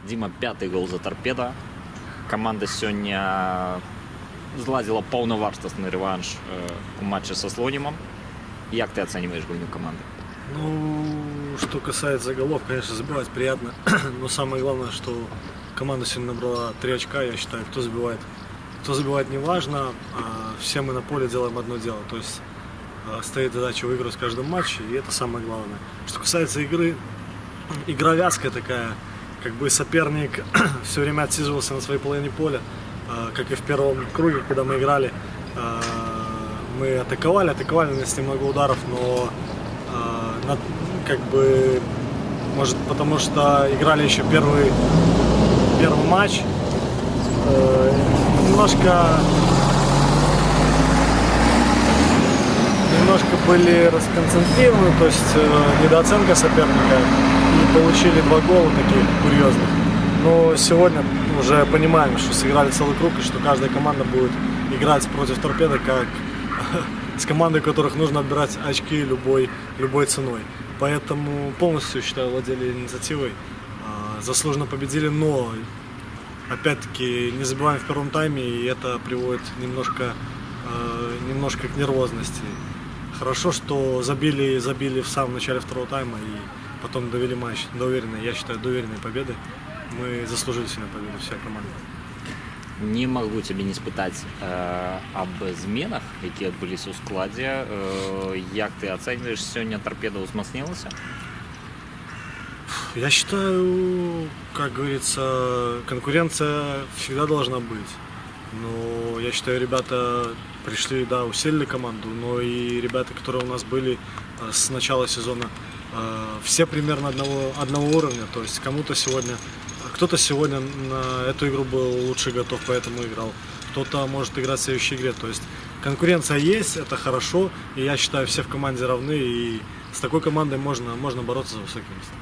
Дима, 5-й гол за Торпедо. Команда сёння зладзіла паўнавартасны рэванш у матче со Слонимом. Як ты оцениваешь гульню команды? Ну, что касается голов, конечно, забивать приятно. Но самое главное, что команда сегодня набрала 3 очка, я считаю, кто забивает не важно, а все мы на поле делаем одно дело. То есть стоит задача выиграть в каждом матче, и это самое главное. Что касается игры, игра вязкая такая, как бы соперник все время отсиживался на своей половине поля, как и в первом круге, когда мы играли. Мы атаковали, нанесли много ударов, но как бы, может, потому что играли еще первый матч, немножко были расконцентрированы, то есть недооценка соперника, и получили 2 гола таких курьезных. Но сегодня уже понимаем, что сыграли целый круг, и что каждая команда будет играть против Торпедо как с командой, которых нужно отбирать очки любой ценой. Поэтому полностью, считаю, владели инициативой, заслуженно победили, но опять-таки не забиваем в первом тайме, и это приводит немножко к нервозности. Хорошо, что забили в самом начале второго тайма и потом довели матч до уверенной, я считаю, до уверенной победы. Мы заслужили сегодня победу, вся команда. Не могу тебе не спытаць об зменах, які адбыліся ў складзе. Як ты оцениваешь, сёння Торпедо узмацнілася? Я считаю, как говорится, конкуренция всегда должна быть. Но я считаю, ребята пришли, да, усилили команду, но и ребята, которые у нас были с начала сезона, все примерно одного уровня. То есть кто-то сегодня на эту игру был лучше готов, поэтому играл. Кто-то может играть в следующей игре. То есть конкуренция есть, это хорошо. И я считаю, все в команде равны. И с такой командой можно бороться за высокие места.